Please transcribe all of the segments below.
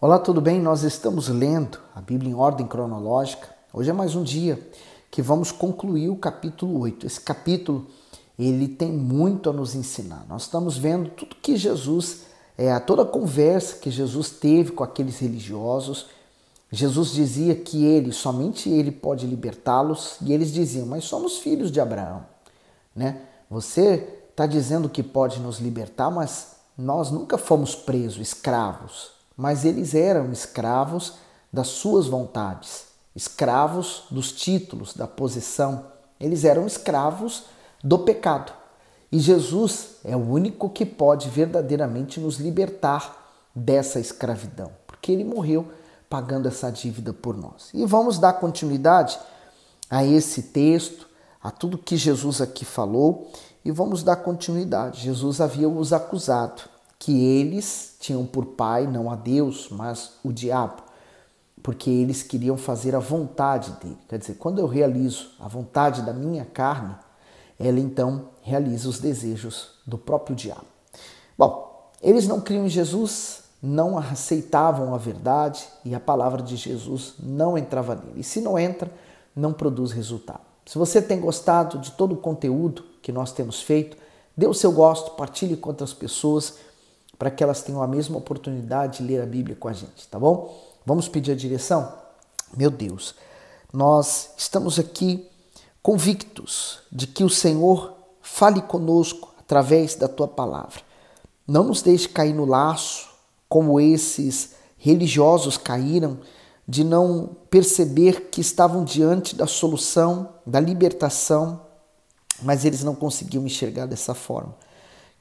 Olá, tudo bem? Nós estamos lendo a Bíblia em ordem cronológica. Hoje é mais um dia que vamos concluir o capítulo 8. Esse capítulo, ele tem muito a nos ensinar. Nós estamos vendo tudo que Jesus, toda a conversa que Jesus teve com aqueles religiosos. Jesus dizia que somente ele pode libertá-los, e eles diziam, mas somos filhos de Abraão, né? Você está dizendo que pode nos libertar, mas nós nunca fomos presos, escravos. Mas eles eram escravos das suas vontades, escravos dos títulos, da posição. Eles eram escravos do pecado. E Jesus é o único que pode verdadeiramente nos libertar dessa escravidão, porque ele morreu pagando essa dívida por nós. E vamos dar continuidade a esse texto, a tudo que Jesus aqui falou, e vamos dar continuidade. Jesus havia os acusado que eles tinham por pai não a Deus, mas o diabo, porque eles queriam fazer a vontade dele. Quer dizer, quando eu realizo a vontade da minha carne, ela então realiza os desejos do próprio diabo. Bom, eles não criam em Jesus, não aceitavam a verdade e a palavra de Jesus não entrava nele. E se não entra, não produz resultado. Se você tem gostado de todo o conteúdo que nós temos feito, dê o seu gosto, partilhe com outras pessoas, para que elas tenham a mesma oportunidade de ler a Bíblia com a gente, tá bom? Vamos pedir a direção? Meu Deus, nós estamos aqui convictos de que o Senhor fale conosco através da Tua palavra. Não nos deixe cair no laço, como esses religiosos caíram, de não perceber que estavam diante da solução, da libertação, mas eles não conseguiam enxergar dessa forma.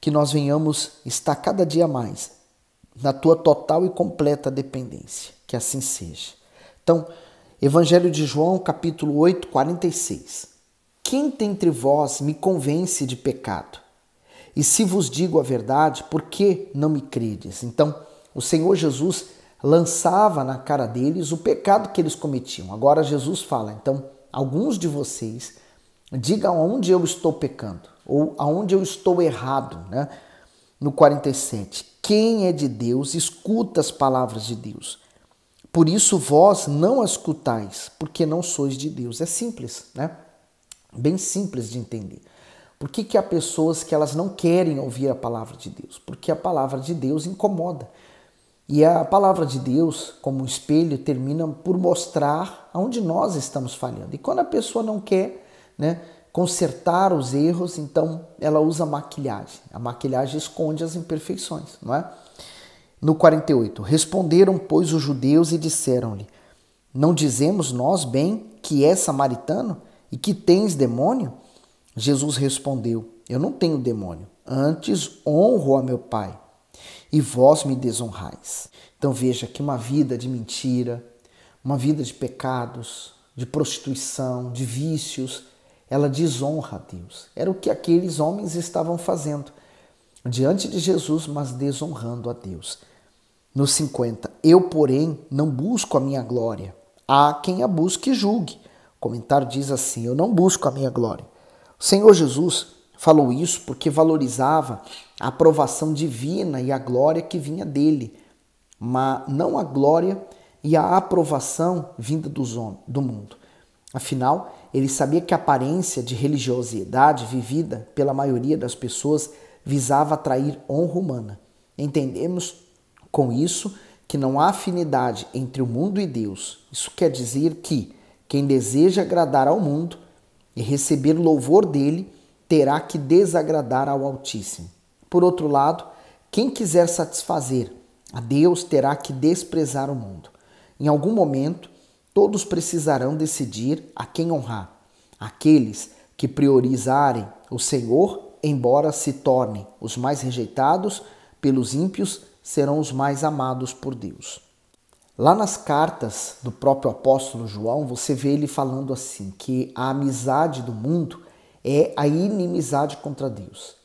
Que nós venhamos estar cada dia mais na Tua total e completa dependência. Que assim seja. Então, Evangelho de João, capítulo 8, 46. Quem dentre vós me convence de pecado? E se vos digo a verdade, por que não me credes? Então, o Senhor Jesus lançava na cara deles o pecado que eles cometiam. Agora Jesus fala, então, alguns de vocês, digam aonde eu estou pecando, ou aonde eu estou errado, né? No 47, quem é de Deus, escuta as palavras de Deus. Por isso vós não as escutais, porque não sois de Deus. É simples, né? Bem simples de entender. Por que há pessoas que elas não querem ouvir a palavra de Deus? Porque a palavra de Deus incomoda. E a palavra de Deus, como um espelho, termina por mostrar aonde nós estamos falhando. E quando a pessoa não quer, né, consertar os erros, então ela usa maquilhagem. A maquilhagem esconde as imperfeições, não é? No 48, responderam, pois, os judeus e disseram-lhe, não dizemos nós bem que é samaritano e que tens demônio? Jesus respondeu, eu não tenho demônio, antes honro a meu Pai, e vós me desonrais. Então veja que uma vida de mentira, uma vida de pecados, de prostituição, de vícios, ela desonra a Deus. Era o que aqueles homens estavam fazendo diante de Jesus, mas desonrando a Deus. No 50, eu, porém, não busco a minha glória. Há quem a busque e julgue. O comentário diz assim, eu não busco a minha glória. O Senhor Jesus falou isso porque valorizava a aprovação divina e a glória que vinha dele, mas não a glória e a aprovação vinda do mundo. Afinal, ele sabia que a aparência de religiosidade vivida pela maioria das pessoas visava atrair honra humana. Entendemos com isso que não há afinidade entre o mundo e Deus. Isso quer dizer que quem deseja agradar ao mundo e receber louvor dele terá que desagradar ao Altíssimo. Por outro lado, quem quiser satisfazer a Deus terá que desprezar o mundo. Em algum momento, todos precisarão decidir a quem honrar. Aqueles que priorizarem o Senhor, embora se tornem os mais rejeitados pelos ímpios, serão os mais amados por Deus. Lá nas cartas do próprio apóstolo João, você vê ele falando assim, que a amizade do mundo é a inimizade contra Deus.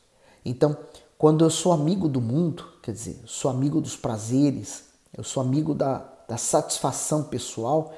Então, quando eu sou amigo do mundo, quer dizer, eu sou amigo dos prazeres, eu sou amigo da satisfação pessoal,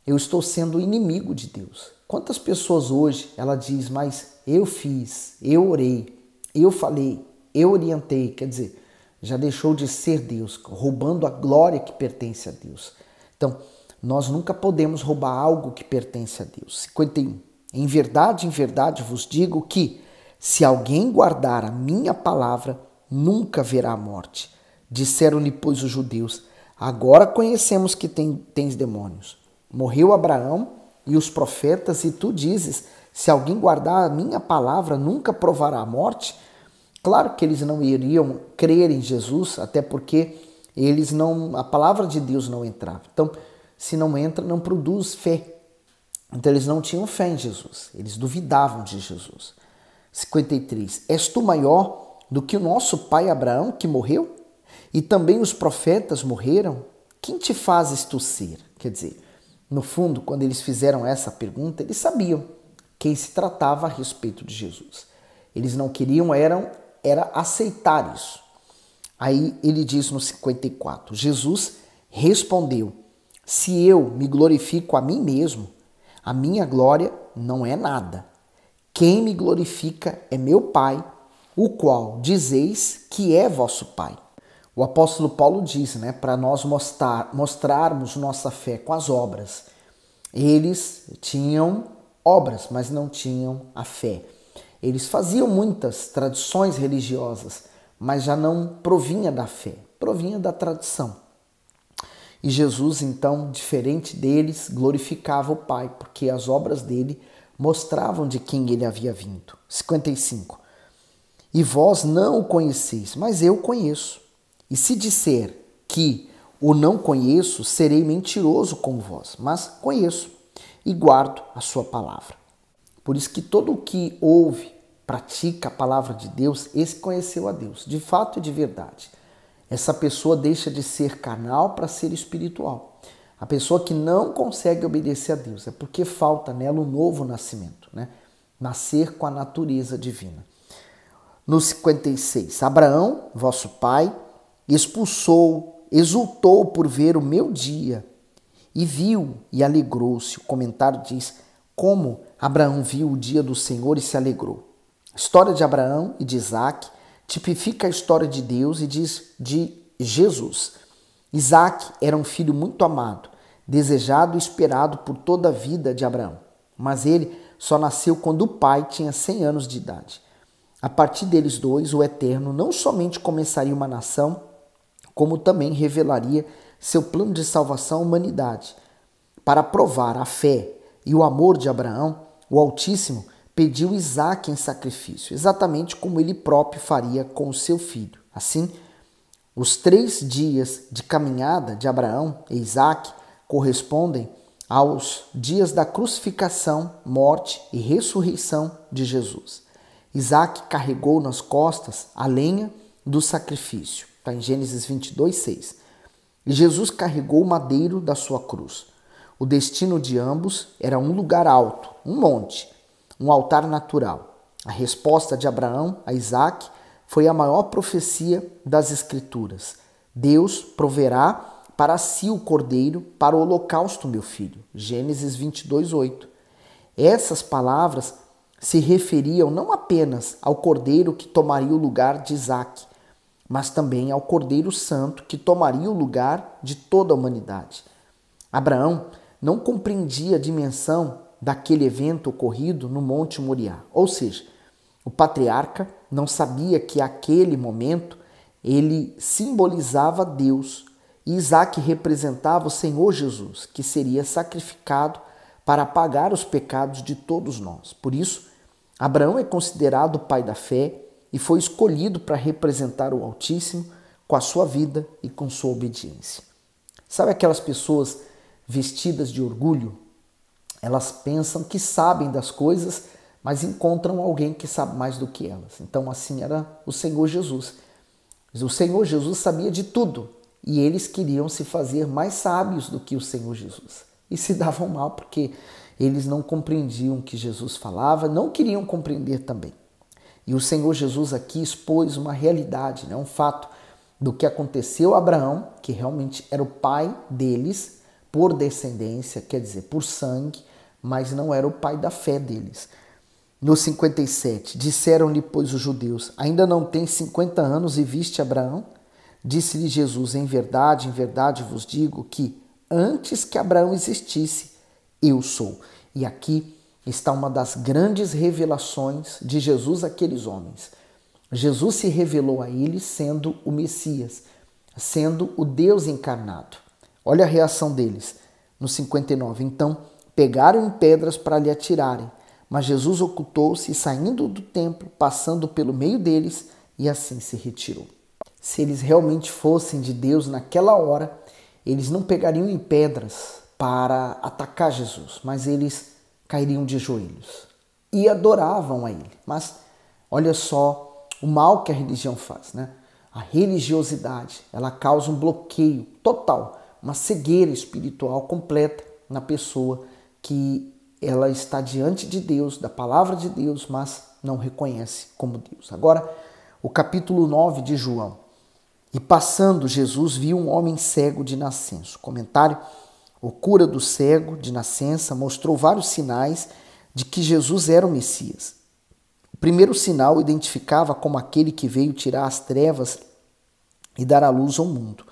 eu estou sendo inimigo de Deus. Quantas pessoas hoje, ela diz, mas eu fiz, eu orei, eu falei, eu orientei, quer dizer, já deixou de ser Deus, roubando a glória que pertence a Deus. Então, nós nunca podemos roubar algo que pertence a Deus. 51. Em verdade vos digo que, se alguém guardar a minha palavra, nunca verá a morte. Disseram-lhe, pois, os judeus: agora conhecemos que tens demônios. Morreu Abraão e os profetas, e tu dizes: se alguém guardar a minha palavra, nunca provará a morte? Claro que eles não iriam crer em Jesus, até porque a palavra de Deus não entrava. Então, se não entra, não produz fé. Então, eles não tinham fé em Jesus. Eles duvidavam de Jesus. 53. És tu maior do que o nosso pai Abraão, que morreu? E também os profetas morreram? Quem te fazes tu ser? Quer dizer, no fundo, quando eles fizeram essa pergunta, eles sabiam quem se tratava a respeito de Jesus. Eles não queriam era aceitar isso. Aí ele diz no 54, Jesus respondeu: se eu me glorifico a mim mesmo, a minha glória não é nada. Quem me glorifica é meu Pai, o qual dizeis que é vosso Pai. O apóstolo Paulo diz, para nós mostrarmos nossa fé com as obras. Eles tinham obras, mas não tinham a fé. Eles faziam muitas tradições religiosas, mas já não provinha da fé, provinha da tradição. E Jesus, então, diferente deles, glorificava o Pai, porque as obras dele mostravam de quem ele havia vindo. 55. E vós não o conheceis, mas eu conheço. E se disser que o não conheço, serei mentiroso com vós, mas conheço e guardo a sua palavra. Por isso que todo o que ouve, pratica a palavra de Deus, esse conheceu a Deus, de fato e de verdade. Essa pessoa deixa de ser carnal para ser espiritual. A pessoa que não consegue obedecer a Deus é porque falta nela um novo nascimento, nascer com a natureza divina. No 56, Abraão, vosso pai, exultou por ver o meu dia e viu e alegrou-se. O comentário diz como Abraão viu o dia do Senhor e se alegrou. A história de Abraão e de Isaac tipifica a história de Deus e diz de Jesus. Isaac era um filho muito amado, desejado e esperado por toda a vida de Abraão, mas ele só nasceu quando o pai tinha 100 anos de idade. A partir deles dois, o Eterno não somente começaria uma nação, como também revelaria seu plano de salvação à humanidade. Para provar a fé e o amor de Abraão, o Altíssimo pediu Isaac em sacrifício, exatamente como ele próprio faria com o seu filho. Assim, os 3 dias de caminhada de Abraão e Isaac correspondem aos dias da crucificação, morte e ressurreição de Jesus. Isaac carregou nas costas a lenha do sacrifício. Está em Gênesis 22, 6. E Jesus carregou o madeiro da sua cruz. O destino de ambos era um lugar alto, um monte, um altar natural. A resposta de Abraão a Isaac foi a maior profecia das Escrituras. Deus proverá para si o cordeiro para o holocausto, meu filho. Gênesis 22, 8. Essas palavras se referiam não apenas ao cordeiro que tomaria o lugar de Isaac, mas também ao Cordeiro Santo que tomaria o lugar de toda a humanidade. Abraão não compreendia a dimensão daquele evento ocorrido no Monte Moriá, ou seja, o patriarca não sabia que aquele momento ele simbolizava Deus e Isaac representava o Senhor Jesus, que seria sacrificado para pagar os pecados de todos nós. Por isso, Abraão é considerado o pai da fé e foi escolhido para representar o Altíssimo com a sua vida e com sua obediência. Sabe aquelas pessoas vestidas de orgulho? Elas pensam que sabem das coisas, mas encontram alguém que sabe mais do que elas. Então assim era o Senhor Jesus. O Senhor Jesus sabia de tudo e eles queriam se fazer mais sábios do que o Senhor Jesus. E se davam mal porque eles não compreendiam o que Jesus falava, não queriam compreender também. E o Senhor Jesus aqui expôs uma realidade, um fato do que aconteceu a Abraão, que realmente era o pai deles por descendência, quer dizer, por sangue, mas não era o pai da fé deles. No 57, disseram-lhe, pois, os judeus: ainda não tens 50 anos e viste Abraão? Disse-lhe Jesus: em verdade vos digo que antes que Abraão existisse, eu sou. E aqui está uma das grandes revelações de Jesus àqueles homens. Jesus se revelou a eles sendo o Messias, sendo o Deus encarnado. Olha a reação deles no 59. Então pegaram em pedras para lhe atirarem, mas Jesus ocultou-se e, saindo do templo, passando pelo meio deles, e assim se retirou. Se eles realmente fossem de Deus naquela hora, eles não pegariam em pedras para atacar Jesus, mas eles cairiam de joelhos e adoravam a ele. Mas olha só o mal que a religião faz, né? A religiosidade, ela causa um bloqueio total, uma cegueira espiritual completa na pessoa que ela está diante de Deus, da palavra de Deus, mas não reconhece como Deus. Agora, o capítulo 9 de João. E passando, Jesus viu um homem cego de nascença. Comentário: o cura do cego de nascença mostrou vários sinais de que Jesus era o Messias. O primeiro sinal identificava como aquele que veio tirar as trevas e dar a luz ao mundo.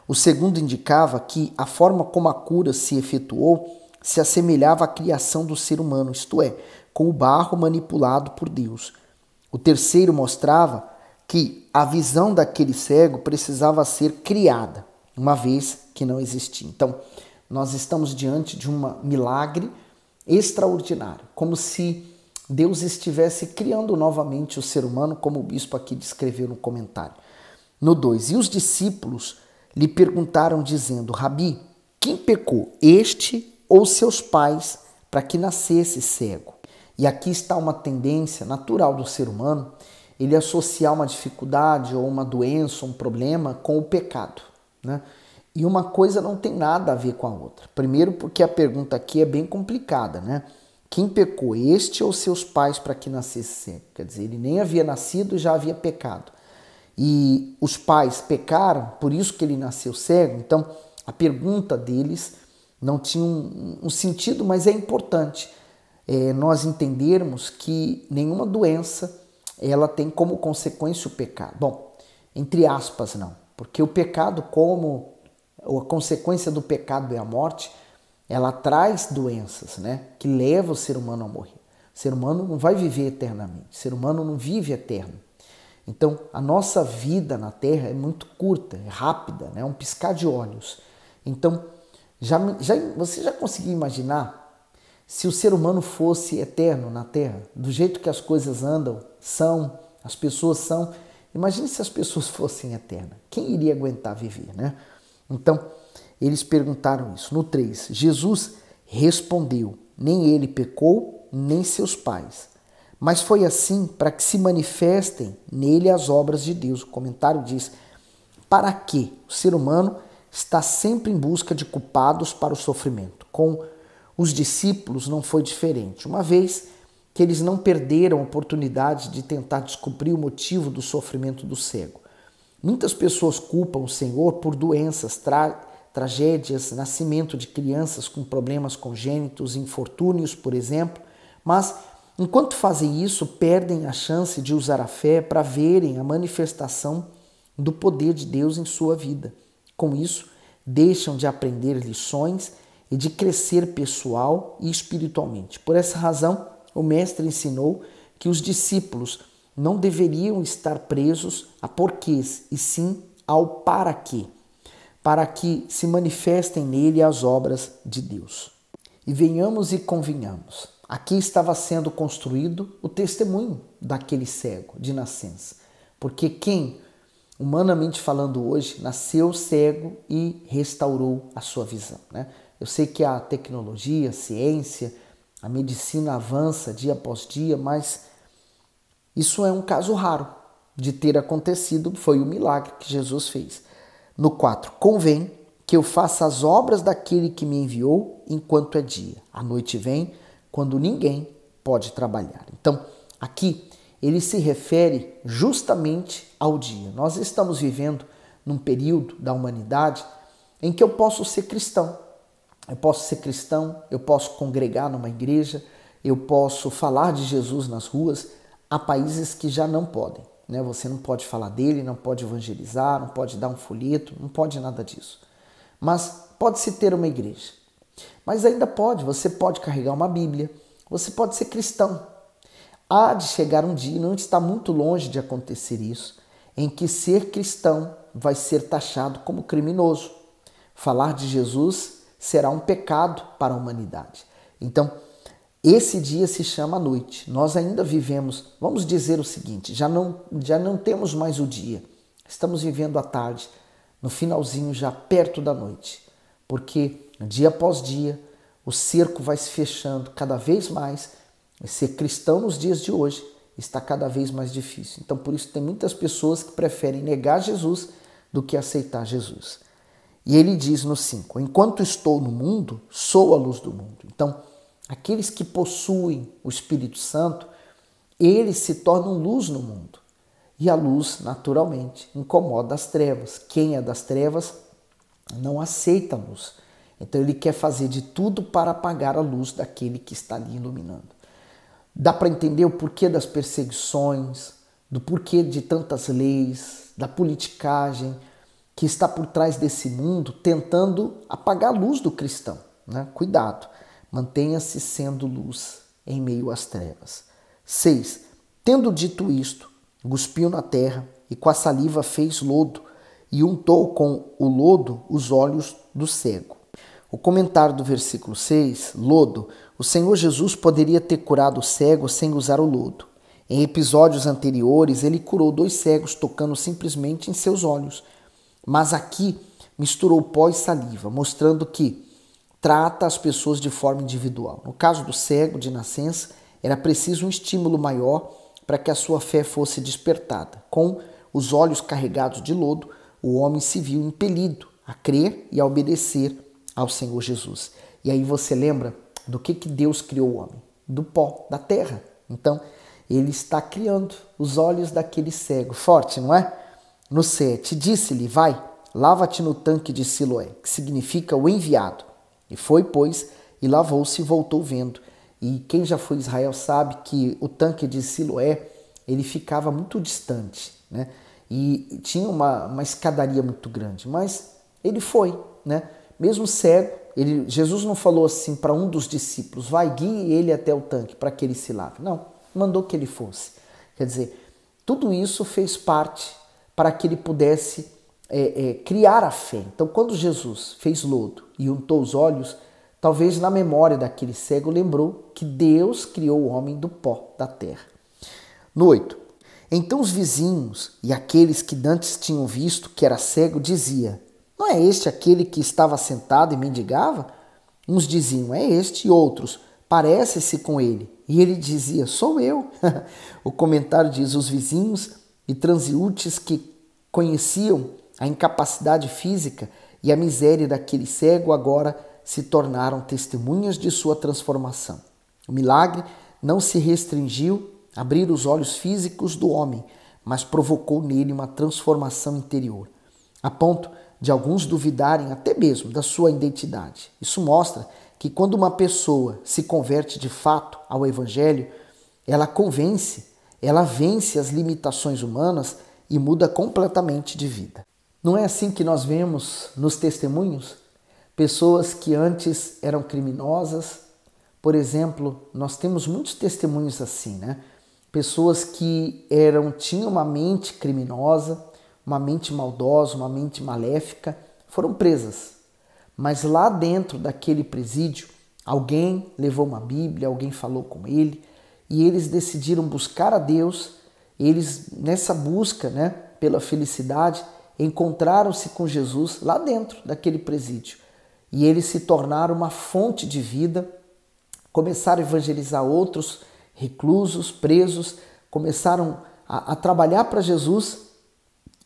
O segundo indicava que a forma como a cura se efetuou se assemelhava à criação do ser humano, isto é, com o barro manipulado por Deus. O terceiro mostrava que a visão daquele cego precisava ser criada, uma vez que não existia. Então, nós estamos diante de um milagre extraordinário, como se Deus estivesse criando novamente o ser humano, como o bispo aqui descreveu no comentário. No 2, e os discípulos lhe perguntaram dizendo: Rabi, quem pecou, este ou seus pais, para que nascesse cego? E aqui está uma tendência natural do ser humano, ele associar uma dificuldade ou uma doença, um problema com o pecado, né? E uma coisa não tem nada a ver com a outra. Primeiro porque a pergunta aqui é bem complicada, né? Quem pecou, este ou seus pais, para que nascesse cego? Quer dizer, ele nem havia nascido e já havia pecado. E os pais pecaram, por isso que ele nasceu cego. Então, a pergunta deles não tinha um sentido, mas é importante nós entendermos que nenhuma doença ela tem como consequência o pecado. Bom, entre aspas não, porque o pecado, como a consequência do pecado é a morte, ela traz doenças, né, que levam o ser humano a morrer. O ser humano não vai viver eternamente, o ser humano não vive eterno. Então, a nossa vida na Terra é muito curta, é rápida, né, é um piscar de olhos. Então, você já conseguiu imaginar se o ser humano fosse eterno na Terra, do jeito que as coisas andam, as pessoas são? Imagine se as pessoas fossem eternas. Quem iria aguentar viver, né? Então, eles perguntaram isso. No 3, Jesus respondeu: nem ele pecou, nem seus pais, mas foi assim para que se manifestem nele as obras de Deus. O comentário diz: para que o ser humano está sempre em busca de culpados para o sofrimento. Com os discípulos não foi diferente, uma vez que eles não perderam a oportunidade de tentar descobrir o motivo do sofrimento do cego. Muitas pessoas culpam o Senhor por doenças, tragédias, nascimento de crianças com problemas congênitos, infortúnios, por exemplo, mas enquanto fazem isso, perdem a chance de usar a fé para verem a manifestação do poder de Deus em sua vida. Com isso, deixam de aprender lições e de crescer pessoal e espiritualmente. Por essa razão, o Mestre ensinou que os discípulos não deveriam estar presos a porquês, e sim ao para que se manifestem nele as obras de Deus. E venhamos e convenhamos, aqui estava sendo construído o testemunho daquele cego de nascença, porque quem, humanamente falando hoje, nasceu cego e restaurou a sua visão, né? Eu sei que a tecnologia, a ciência, a medicina avança dia após dia, mas isso é um caso raro de ter acontecido, foi o milagre que Jesus fez. No 4, convém que eu faça as obras daquele que me enviou enquanto é dia. A noite vem quando ninguém pode trabalhar. Então, aqui ele se refere justamente ao dia. Nós estamos vivendo num período da humanidade em que eu posso ser cristão. Eu posso congregar numa igreja, eu posso falar de Jesus nas ruas. Há países que já não podem. né? Você não pode falar dele, não pode evangelizar, não pode dar um folheto, não pode nada disso. Mas pode-se ter uma igreja. Mas ainda você pode carregar uma Bíblia, você pode ser cristão. Há de chegar um dia, não está muito longe de acontecer isso, em que ser cristão vai ser taxado como criminoso. Falar de Jesus será um pecado para a humanidade. Então, esse dia se chama noite. Nós ainda vivemos, vamos dizer o seguinte, já não temos mais o dia. Estamos vivendo a tarde, no finalzinho, já perto da noite. Porque dia após dia, o cerco vai se fechando cada vez mais. Ser cristão nos dias de hoje está cada vez mais difícil. Então, por isso, tem muitas pessoas que preferem negar Jesus do que aceitar Jesus. E ele diz no 5, enquanto estou no mundo, sou a luz do mundo. Então, aqueles que possuem o Espírito Santo, eles se tornam luz no mundo. E a luz, naturalmente, incomoda as trevas. Quem é das trevas não aceita a luz. Então, ele quer fazer de tudo para apagar a luz daquele que está ali iluminando. Dá para entender o porquê das perseguições, do porquê de tantas leis, da politicagem que está por trás desse mundo tentando apagar a luz do cristão, né? Cuidado, mantenha-se sendo luz em meio às trevas. 6. Tendo dito isto, cuspiu na terra e com a saliva fez lodo e untou com o lodo os olhos do cego. O comentário do versículo 6, lodo, o Senhor Jesus poderia ter curado o cego sem usar o lodo. Em episódios anteriores, ele curou 2 cegos tocando simplesmente em seus olhos. Mas aqui misturou pó e saliva, mostrando que trata as pessoas de forma individual. No caso do cego de nascença, era preciso um estímulo maior para que a sua fé fosse despertada. Com os olhos carregados de lodo, o homem se viu impelido a crer e a obedecer ao Senhor Jesus. E aí você lembra do que Deus criou o homem? Do pó, da terra. Então, ele está criando os olhos daquele cego. Forte, não é? No 7, disse-lhe, vai, lava-te no tanque de Siloé, que significa o enviado. E foi, pois, e lavou-se e voltou vendo. E quem já foi a Israel sabe que o tanque de Siloé, ele ficava muito distante, né? E tinha uma escadaria muito grande, mas ele foi, né? Mesmo cego, Jesus não falou assim para um dos discípulos, vai, guie ele até o tanque para que ele se lave. Não, mandou que ele fosse. Quer dizer, tudo isso fez parte para que ele pudesse criar a fé. Então, quando Jesus fez lodo e untou os olhos, talvez na memória daquele cego lembrou que Deus criou o homem do pó da terra. No 8, então os vizinhos e aqueles que dantes tinham visto que era cego dizia, não é este aquele que estava sentado e mendigava? Uns diziam, é este, e outros, parece-se com ele. E ele dizia, sou eu. O comentário diz, os vizinhos e transeúntes que conheciam a incapacidade física e a miséria daquele cego agora se tornaram testemunhas de sua transformação. O milagre não se restringiu a abrir os olhos físicos do homem, mas provocou nele uma transformação interior, a ponto de alguns duvidarem até mesmo da sua identidade. Isso mostra que quando uma pessoa se converte de fato ao Evangelho, ela vence as limitações humanas e muda completamente de vida. Não é assim que nós vemos nos testemunhos? Pessoas que antes eram criminosas, por exemplo, nós temos muitos testemunhos assim, né? Pessoas que tinham uma mente criminosa, uma mente maldosa, uma mente maléfica, foram presas. Mas lá dentro daquele presídio, alguém levou uma Bíblia, alguém falou com ele, e eles decidiram buscar a Deus. Eles, nessa busca, né, pela felicidade, encontraram-se com Jesus lá dentro daquele presídio. E eles se tornaram uma fonte de vida, começaram a evangelizar outros reclusos, presos, começaram a trabalhar para Jesus.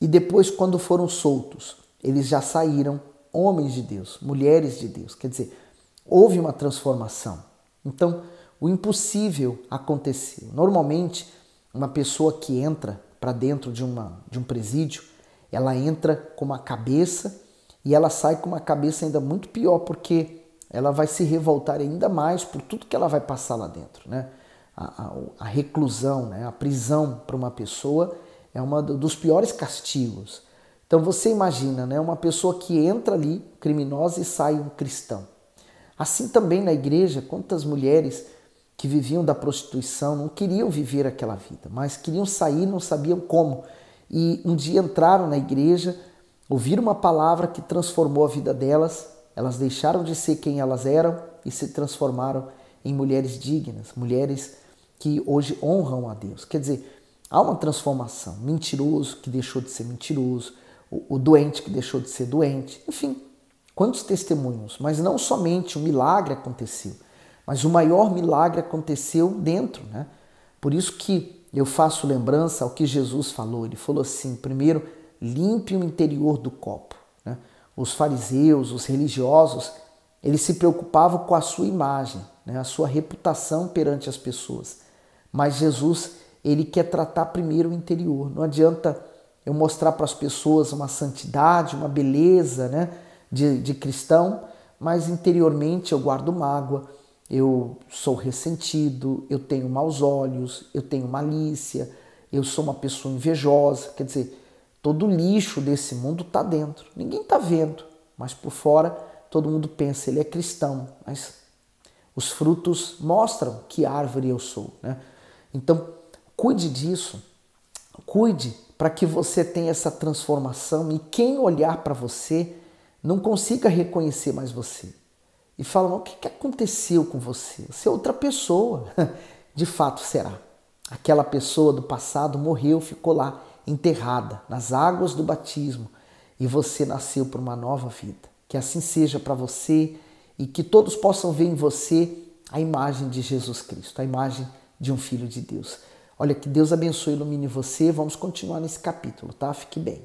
E depois, quando foram soltos, eles já saíram homens de Deus, mulheres de Deus. Quer dizer, houve uma transformação. Então, o impossível aconteceu. Normalmente, uma pessoa que entra para dentro de um presídio, ela entra com uma cabeça e ela sai com uma cabeça ainda muito pior, porque ela vai se revoltar ainda mais por tudo que ela vai passar lá dentro, né? A reclusão, né? A prisão para uma pessoa é um dos piores castigos. Então você imagina, né, uma pessoa que entra ali, criminosa, e sai um cristão. Assim também na igreja, quantas mulheres que viviam da prostituição não queriam viver aquela vida, mas queriam sair, não sabiam como. E um dia entraram na igreja, ouviram uma palavra que transformou a vida delas, elas deixaram de ser quem elas eram e se transformaram em mulheres dignas, mulheres que hoje honram a Deus. Quer dizer, há uma transformação. Mentiroso que deixou de ser mentiroso, o doente que deixou de ser doente, enfim, quantos testemunhos. Mas não somente um milagre aconteceu, mas o maior milagre aconteceu dentro, né? Por isso que eu faço lembrança ao que Jesus falou. Ele falou assim, primeiro, limpe o interior do copo, né? Os fariseus, os religiosos, eles se preocupavam com a sua imagem, né? A sua reputação perante as pessoas. Mas Jesus, ele quer tratar primeiro o interior. Não adianta eu mostrar para as pessoas uma santidade, uma beleza, né, de cristão, mas interiormente eu guardo mágoa, eu sou ressentido, eu tenho maus olhos, eu tenho malícia, eu sou uma pessoa invejosa. Quer dizer, todo o lixo desse mundo está dentro. Ninguém está vendo, mas por fora todo mundo pensa, ele é cristão, mas os frutos mostram que árvore eu sou, né? Então, cuide disso, cuide para que você tenha essa transformação e quem olhar para você não consiga reconhecer mais você. E fala, o que aconteceu com você? Você é outra pessoa. De fato será. Aquela pessoa do passado morreu, ficou lá, enterrada nas águas do batismo e você nasceu para uma nova vida. Que assim seja para você e que todos possam ver em você a imagem de Jesus Cristo, a imagem de um Filho de Deus. Olha, que Deus abençoe e ilumine você. Vamos continuar nesse capítulo, tá? Fique bem.